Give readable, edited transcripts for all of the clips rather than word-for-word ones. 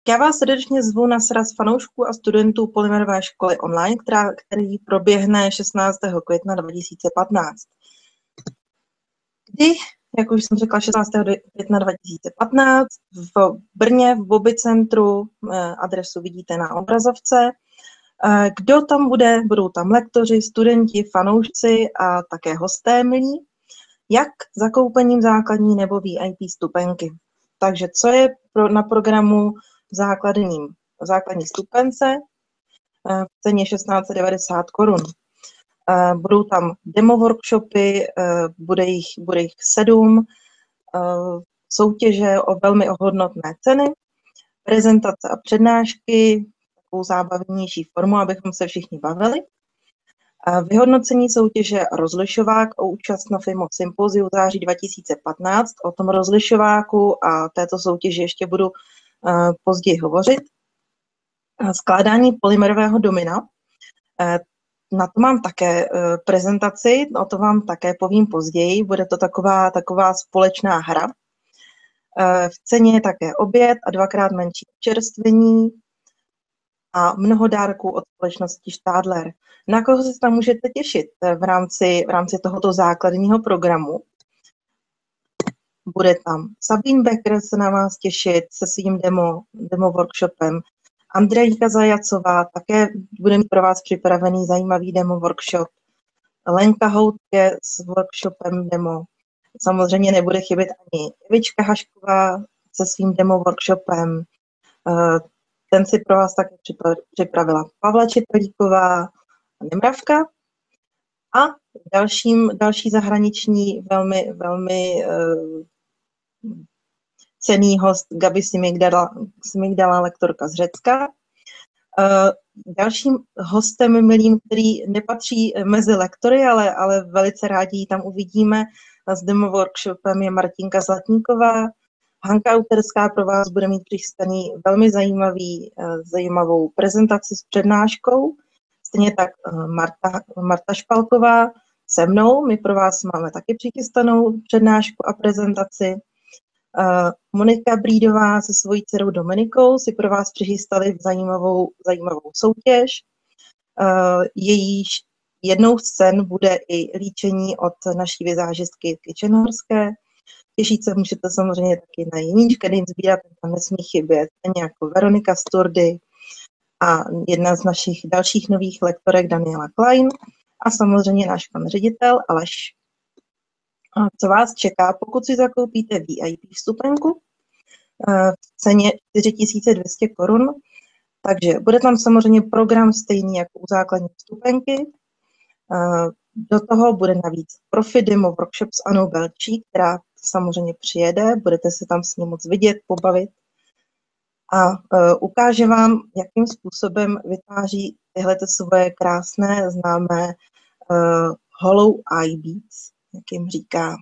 Já vás srdečně zvu na sraz fanoušků a studentů Polymerové školy online, který proběhne 16. května 2015. Kdy, jak už jsem řekla, 16. května 2015 v Brně v Bobby centru, adresu vidíte na obrazovce. Kdo tam bude? Budou tam lektoři, studenti, fanoušci a také hosté milí, jak zakoupením základní nebo VIP vstupenky. Takže co je na programu základní vstupence v ceně 1690 korun. Budou tam demo workshopy, bude jich 7, soutěže o velmi hodnotné ceny, prezentace a přednášky, takovou zábavnější formu, abychom se všichni bavili. Vyhodnocení soutěže rozlišovák o účast na FIMO sympoziu v září 2015. O tom rozlišováku a této soutěži ještě budu později hovořit. Skládání polymerového domina. Na to mám také prezentaci, o to vám také povím později. Bude to taková společná hra. V ceně je také oběd a 2x menší čerstvení a mnoho dárků od společnosti Stadler. Na koho se tam můžete těšit v rámci tohoto základního programu? Bude tam Sabine Becker se na vás těšit se svým demo workshopem. Andrejka Zajacová také bude mít pro vás připravený zajímavý demo workshop. Lenka Houtke s workshopem demo. Samozřejmě nebude chybět ani Evička Hašková se svým demo workshopem. Ten si pro vás také připravila Pavla Čepelíková a Nemravka. A další zahraniční velmi cenný host Gabi Simigdala, lektorka z Řecka. Dalším hostem milým, který nepatří mezi lektory, ale velice rádi ji tam uvidíme s demo workshopem, je Martinka Zlatníková. Hanka Uterská pro vás bude mít přistaný velmi zajímavou prezentaci s přednáškou. Stejně tak Marta Špalková se mnou. My pro vás máme taky přichystanou přednášku a prezentaci. Monika Brídová se svojí dcerou Dominikou si pro vás přichystali zajímavou soutěž. Jejíž jednou z cen bude i líčení od naší vizážistky Kitchenhorské. Těšit se můžete samozřejmě taky na Jeníčka Dinsbíra, tam nesmí chybět, stejně jako Veronika Sturdy a jedna z našich dalších nových lektorek Daniela Klein a samozřejmě náš pan ředitel Aleš. A co vás čeká, pokud si zakoupíte VIP vstupenku v ceně 4200 korun, takže bude tam samozřejmě program stejný jako u základní vstupenky. Do toho bude navíc profi demo workshop s Anou Belčí, která samozřejmě přijede, budete se tam s ní moc vidět, pobavit a ukáže vám, jakým způsobem vytváří tyhle svoje krásné, známé hollow eye beads, jak jim říká.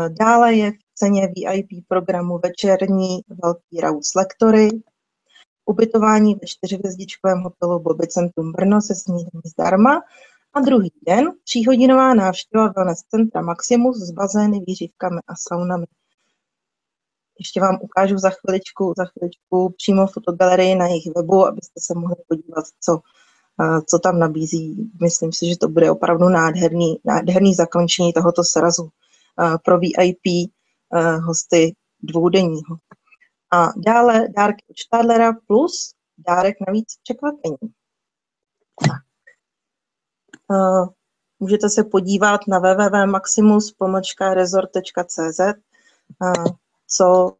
Dále je v ceně VIP programu večerní velký raut s lektory, ubytování ve 4hvězdičkovém hotelu Bobby Centrum Brno se snídaní zdarma a druhý den 3hodinová návštěva wellness centra Maximus s bazény, výřivkami a saunami. Ještě vám ukážu za chviličku přímo fotogalerii na jejich webu, abyste se mohli podívat, co tam nabízí. Myslím si, že to bude opravdu nádherný zakončení tohoto srazu pro VIP hosty dvoudenního. A dále dárky od Stadlera plus dárek navíc překvapení. Můžete se podívat na www.maximus-resort.cz, co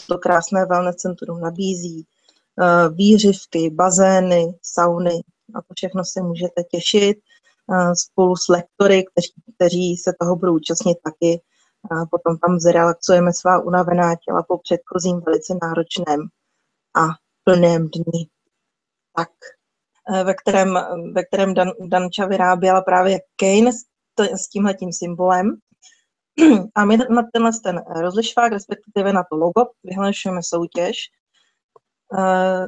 to krásné wellness centrum nabízí. Výřivky, bazény, sauny, na to všechno se můžete těšit spolu s lektory, kteří se toho budou účastnit taky. Potom tam zrelaxujeme svá unavená těla po předchozím velice náročném a plném dni. Tak, ve kterém Danča vyráběla právě Kane s tímhletím symbolem. A my na ten rozlišovák, respektive na to logo, vyhlašujeme soutěž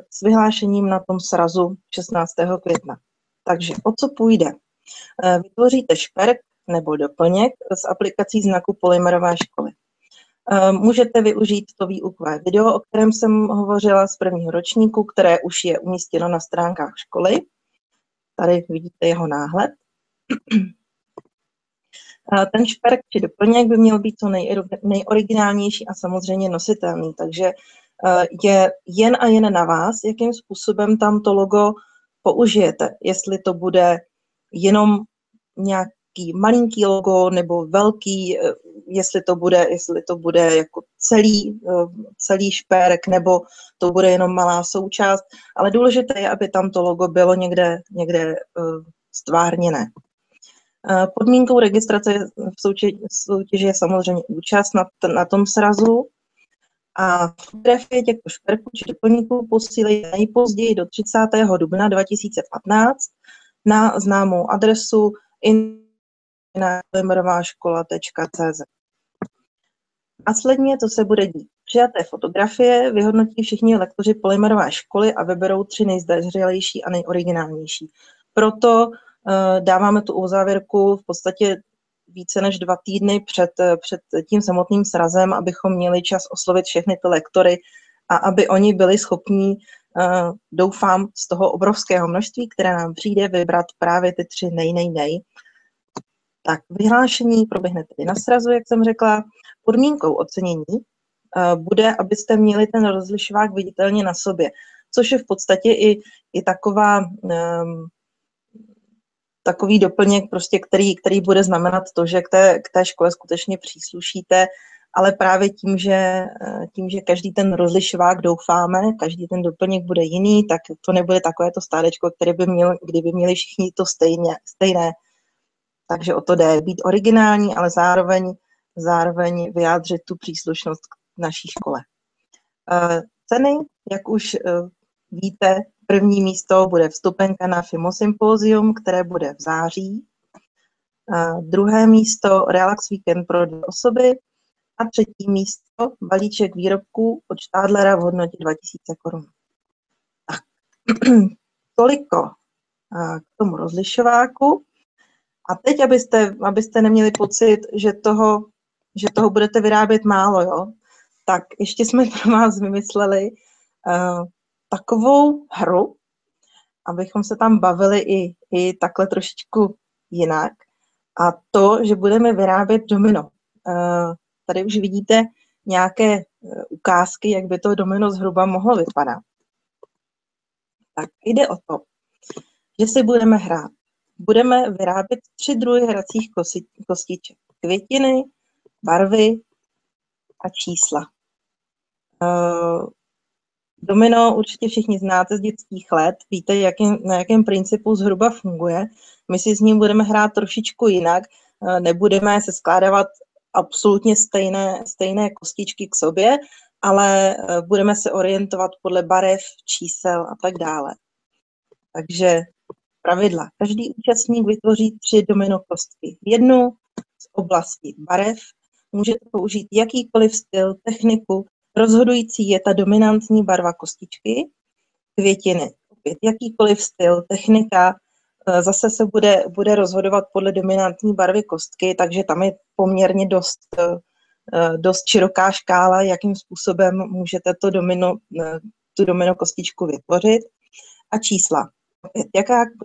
s vyhlášením na tom srazu 16. května. Takže o co půjde? Vytvoříte šperk nebo doplněk s aplikací znaku Polymerové školy. Můžete využít to výukové video, o kterém jsem hovořila z prvního ročníku, které už je umístěno na stránkách školy. Tady vidíte jeho náhled. Ten šperk či doplněk by měl být co nejoriginálnější a samozřejmě nositelný, takže je jen a jen na vás, jakým způsobem tam to logo použijete. Jestli to bude jenom nějaký malinký logo nebo velký, jestli to bude jako celý šperk, nebo to bude jenom malá součást, ale důležité je, aby tam to logo bylo někde stvárněné. Podmínkou registrace v soutěži je samozřejmě účast na tom srazu a fotografie těchto šperků či doplňků posílejte nejpozději do 30. dubna 2015 na známou adresu polymerovaškola.cz. Následně to se bude dít. Přijaté fotografie vyhodnotí všichni lektoři Polymerové školy a vyberou 3 nejzdařilejší a nejoriginálnější. Proto dáváme tu uzávěrku v podstatě více než 2 týdny před tím samotným srazem, abychom měli čas oslovit všechny ty lektory a aby oni byli schopní, doufám, z toho obrovského množství, které nám přijde, vybrat právě ty 3 nej. Tak vyhlášení proběhne tedy na srazu, jak jsem řekla. Podmínkou ocenění bude, abyste měli ten rozlišovák viditelně na sobě, což je v podstatě i takový doplněk, prostě, který bude znamenat to, že k té škole skutečně příslušíte, ale právě tím, že každý ten rozlišovák doufáme, každý ten doplněk bude jiný, tak to nebude takové to stádečko, kdyby měli všichni to stejné. Takže o to jde být originální, ale zároveň vyjádřit tu příslušnost k naší škole. Ceny, jak už víte, první místo bude vstupenka na Fimosymposium, které bude v září. Druhé místo Relax Weekend pro 2 osoby. A třetí místo balíček výrobků od Stadlera v hodnotě 2000 korun. Tak, toliko k tomu rozlišováku. A teď, abyste neměli pocit, že toho budete vyrábět málo, jo, tak ještě jsme pro vás vymysleli takovou hru, abychom se tam bavili i takhle trošičku jinak. A to, že budeme vyrábět domino. Tady už vidíte nějaké ukázky, jak by to domino zhruba mohlo vypadat. Tak jde o to, že si budeme hrát. Budeme vyrábět 3 druhy hracích kostiček. Květiny, barvy a čísla. Domino určitě všichni znáte z dětských let, víte, na jakém principu zhruba funguje. My si s ním budeme hrát trošičku jinak, nebudeme se skládávat absolutně stejné kostičky k sobě, ale budeme se orientovat podle barev, čísel a tak dále. Takže pravidla. Každý účastník vytvoří 3 domino kostky. Jednu z oblasti barev, můžete použít jakýkoliv styl, techniku, rozhodující je ta dominantní barva kostičky. Květiny, opět jakýkoliv styl, technika, zase se bude rozhodovat podle dominantní barvy kostky, takže tam je poměrně dost široká škála, jakým způsobem můžete tu domino kostičku vytvořit. A čísla. Opět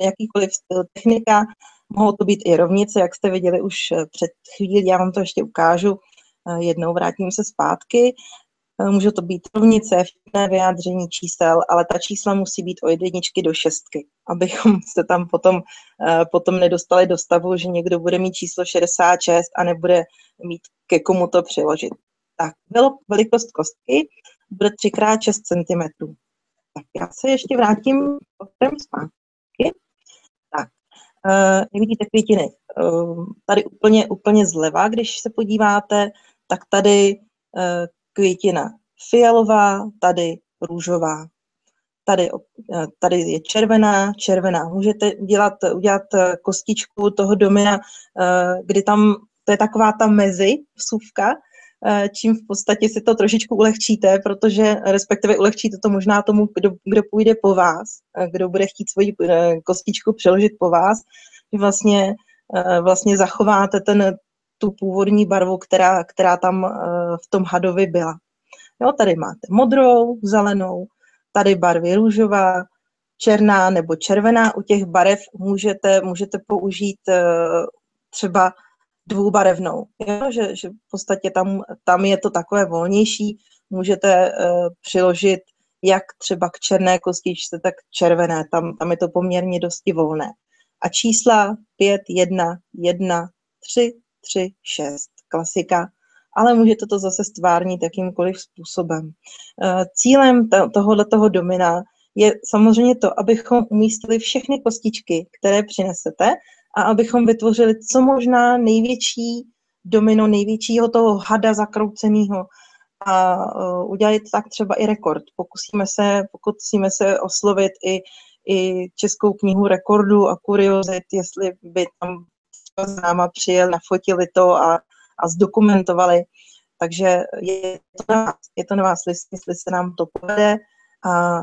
jakýkoliv styl, technika, mohou to být i rovnice, jak jste viděli už před chvílí, já vám to ještě ukážu, jednou vrátím se zpátky. Může to být rovnice, vtipné vyjádření čísel, ale ta čísla musí být od 1 do 6, abychom se tam potom nedostali do stavu, že někdo bude mít číslo 66 a nebude mít ke komu to přiložit. Tak, velikost kostky bude 3x6 cm. Tak já se ještě vrátím zpátky. Tak, jak vidíte květiny, tady úplně zleva, když se podíváte, tak tady květina fialová, tady růžová, tady je červená. Můžete udělat kostičku toho domina, kdy tam, to je taková ta vsuvka, čím v podstatě si to trošičku ulehčíte, protože respektive ulehčíte to možná tomu, kdo půjde po vás, kdo bude chtít svoji kostičku přeložit po vás, vlastně zachováte tu původní barvu, která tam v tom hadovi byla. Jo, tady máte modrou, zelenou, tady barvy růžová, černá nebo červená. U těch barev můžete použít třeba dvoubarevnou, jo? Že v podstatě tam je to takové volnější, můžete přiložit jak třeba k černé kostičce, tak k červené, tam je to poměrně dosti volné. A čísla 5, 1, 1, 3, 3, 6, klasika, ale můžete to zase stvárnit jakýmkoliv způsobem. Cílem tohoto domina je samozřejmě to, abychom umístili všechny kostičky, které přinesete, a abychom vytvořili co možná největší domino, největšího toho hada zakrouceného a udělat tak třeba i rekord. Pokusíme se oslovit i Českou knihu rekordů a kuriozit, jestli by tam s náma přijeli, nafotili to a zdokumentovali. Takže je to na vás, jestli se nám to povede a